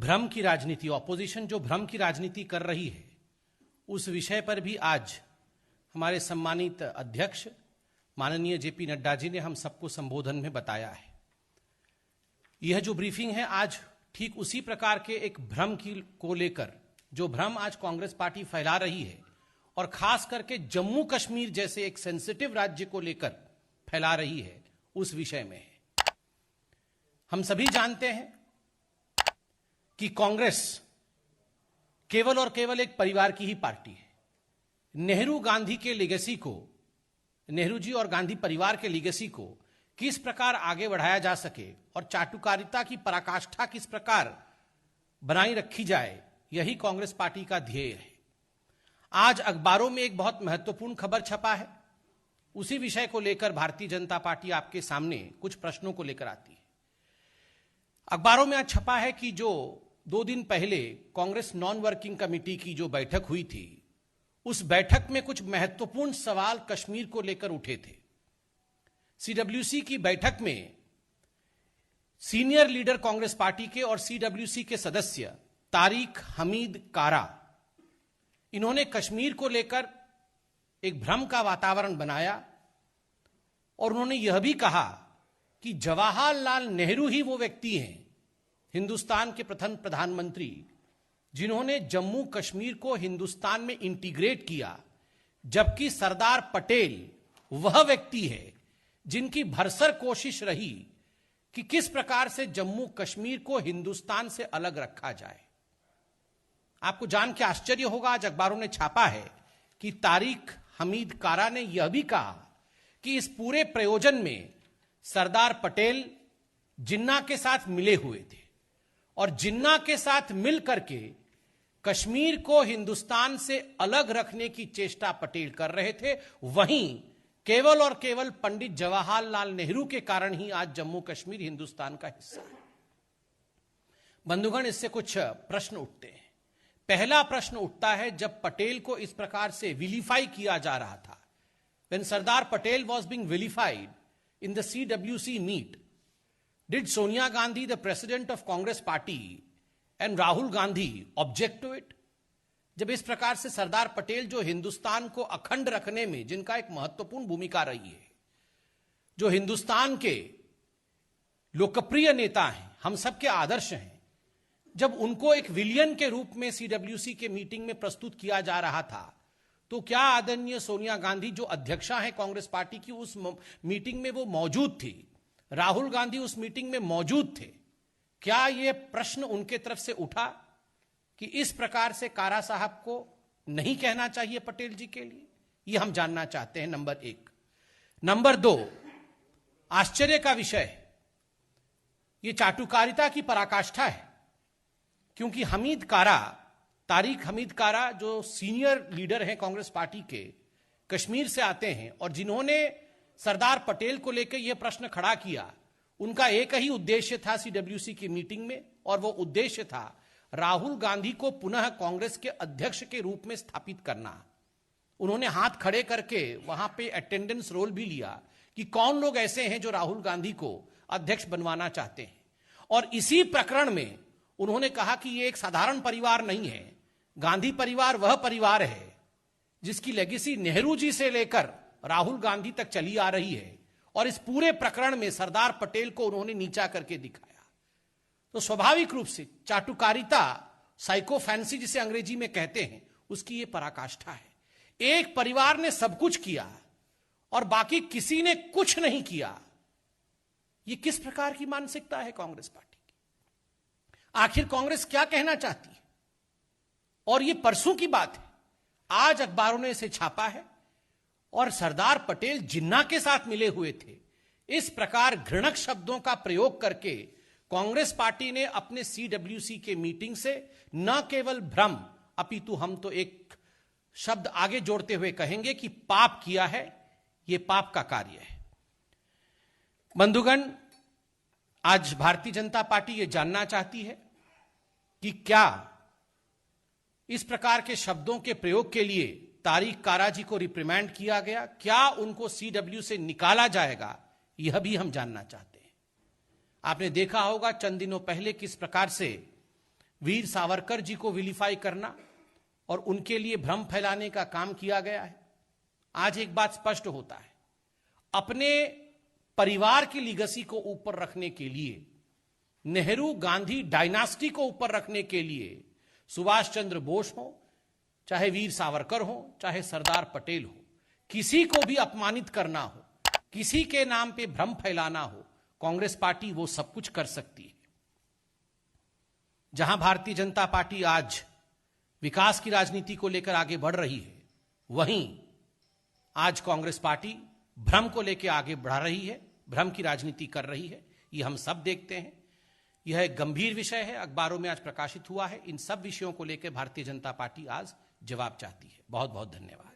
भ्रम की राजनीति, ऑपोजिशन जो भ्रम की राजनीति कर रही है, उस विषय पर भी आज हमारे सम्मानित अध्यक्ष माननीय जेपी नड्डा जी ने हम सबको संबोधन में बताया है। यह जो ब्रीफिंग है आज ठीक उसी प्रकार के एक भ्रम को लेकर, जो भ्रम आज कांग्रेस पार्टी फैला रही है और खास करके जम्मू कश्मीर जैसे एक सेंसिटिव राज्य को लेकर फैला रही है, उस विषय में है। हम सभी जानते हैं कि कांग्रेस केवल और केवल एक परिवार की ही पार्टी है। नेहरू गांधी के लेगेसी को, नेहरू जी और गांधी परिवार के लेगेसी को किस प्रकार आगे बढ़ाया जा सके और चाटुकारिता की पराकाष्ठा किस प्रकार बनाई रखी जाए, यही कांग्रेस पार्टी का ध्येय है। आज अखबारों में एक बहुत महत्वपूर्ण खबर छपा है। उसी विषय को लेकर भारतीय जनता पार्टी आपके सामने कुछ प्रश्नों को लेकर आती है। अखबारों में आज छपा है कि जो 2 दिन पहले कांग्रेस नॉन वर्किंग कमेटी की जो बैठक हुई थी, उस बैठक में कुछ महत्वपूर्ण सवाल कश्मीर को लेकर उठे थे। सीडब्ल्यूसी की बैठक में सीनियर लीडर कांग्रेस पार्टी के और सीडब्ल्यूसी के सदस्य तारिक हमीद कारा, इन्होंने कश्मीर को लेकर एक भ्रम का वातावरण बनाया और उन्होंने यह भी कहा कि जवाहरलाल नेहरू ही वो व्यक्ति हैं, हिंदुस्तान के प्रथम प्रधानमंत्री, जिन्होंने जम्मू कश्मीर को हिंदुस्तान में इंटीग्रेट किया, जबकि सरदार पटेल वह व्यक्ति है जिनकी भरसक कोशिश रही कि किस प्रकार से जम्मू कश्मीर को हिंदुस्तान से अलग रखा जाए। आपको जान के आश्चर्य होगा, आज अखबारों ने छापा है कि तारिक हमीद कारा ने यह भी कहा कि इस पूरे प्रयोजन में सरदार पटेल जिन्ना के साथ मिले हुए थे और जिन्ना के साथ मिल करके कश्मीर को हिंदुस्तान से अलग रखने की चेष्टा पटेल कर रहे थे। वहीं केवल और केवल पंडित जवाहरलाल नेहरू के कारण ही आज जम्मू कश्मीर हिंदुस्तान का हिस्सा है। बंधुगण, इससे कुछ प्रश्न उठते हैं। पहला प्रश्न उठता है, जब पटेल को इस प्रकार से विलीफाई किया जा रहा था, when Sardar Patel was being vilified in the CWC meet, did Sonia Gandhi, the president of Congress party, and Rahul Gandhi object to it? जब इस प्रकार से सरदार पटेल, जो हिंदुस्तान को अखंड रखने में जिनका एक महत्वपूर्ण भूमिका रही है, जो हिंदुस्तान के लोकप्रिय नेता हैं, हम सबके आदर्श हैं, जब उनको एक विलियन के रूप में सीडब्ल्यूसी के मीटिंग में प्रस्तुत किया जा रहा था, तो क्या आदरणीय सोनिया गांधी, जो अध्यक्षा है कांग्रेस पार्टी की, उस मीटिंग में वो मौजूद थी? राहुल गांधी उस मीटिंग में मौजूद थे? क्या यह प्रश्न उनके तरफ से उठा कि इस प्रकार से कारा साहब को नहीं कहना चाहिए पटेल जी के लिए? यह हम जानना चाहते हैं, नंबर 1। नंबर 2, आश्चर्य का विषय, यह चाटुकारिता की पराकाष्ठा है, क्योंकि तारिक हमीद कारा जो सीनियर लीडर हैं कांग्रेस पार्टी के, कश्मीर से आते हैं और जिन्होंने सरदार पटेल को लेकर यह प्रश्न खड़ा किया, उनका एक ही उद्देश्य था सीडब्ल्यूसी की मीटिंग में, और वो उद्देश्य था राहुल गांधी को पुनः कांग्रेस के अध्यक्ष के रूप में स्थापित करना। उन्होंने हाथ खड़े करके वहां पे अटेंडेंस रोल भी लिया कि कौन लोग ऐसे हैं जो राहुल गांधी को अध्यक्ष बनवाना चाहते हैं। और इसी प्रकरण में उन्होंने कहा कि यह एक साधारण परिवार नहीं है, गांधी परिवार वह परिवार है जिसकी लेगेसी नेहरू जी से लेकर राहुल गांधी तक चली आ रही है, और इस पूरे प्रकरण में सरदार पटेल को उन्होंने नीचा करके दिखाया। तो स्वाभाविक रूप से चाटुकारिता, साइको फैंसी जिसे अंग्रेजी में कहते हैं, उसकी यह पराकाष्ठा है। एक परिवार ने सब कुछ किया और बाकी किसी ने कुछ नहीं किया। यह किस प्रकार की मानसिकता है कांग्रेस पार्टी की? आखिर कांग्रेस क्या कहना चाहती है? और यह परसों की बात है, आज अखबारों ने इसे छापा है और सरदार पटेल जिन्ना के साथ मिले हुए थे। इस प्रकार घृणक शब्दों का प्रयोग करके कांग्रेस पार्टी ने अपने सीडब्ल्यूसी के मीटिंग से न केवल भ्रम, अपितु हम तो एक शब्द आगे जोड़ते हुए कहेंगे कि पाप किया है। यह पाप का कार्य है। बंधुगण, आज भारतीय जनता पार्टी यह जानना चाहती है कि क्या इस प्रकार के शब्दों के प्रयोग के लिए तारिक कारा जी को रिप्रिमेंड किया गया? क्या उनको सीडब्ल्यू से निकाला जाएगा? यह भी हम जानना चाहते हैं। आपने देखा होगा चंद दिनों पहले किस प्रकार से वीर सावरकर जी को विलीफाई करना और उनके लिए भ्रम फैलाने का काम किया गया है। आज एक बात स्पष्ट होता है, अपने परिवार की लीगेसी को ऊपर रखने के लिए, नेहरू गांधी डायनास्टी को ऊपर रखने के लिए सुभाष चंद्र बोस हो, चाहे वीर सावरकर हो, चाहे सरदार पटेल हो, किसी को भी अपमानित करना हो, किसी के नाम पे भ्रम फैलाना हो, कांग्रेस पार्टी वो सब कुछ कर सकती है। जहां भारतीय जनता पार्टी आज विकास की राजनीति को लेकर आगे बढ़ रही है, वहीं आज कांग्रेस पार्टी भ्रम को लेकर आगे बढ़ा रही है, भ्रम की राजनीति कर रही है। ये हम सब देखते हैं। यह एक गंभीर विषय है, अखबारों में आज प्रकाशित हुआ है। इन सब विषयों को लेकर भारतीय जनता पार्टी आज जवाब चाहती है। बहुत बहुत धन्यवाद।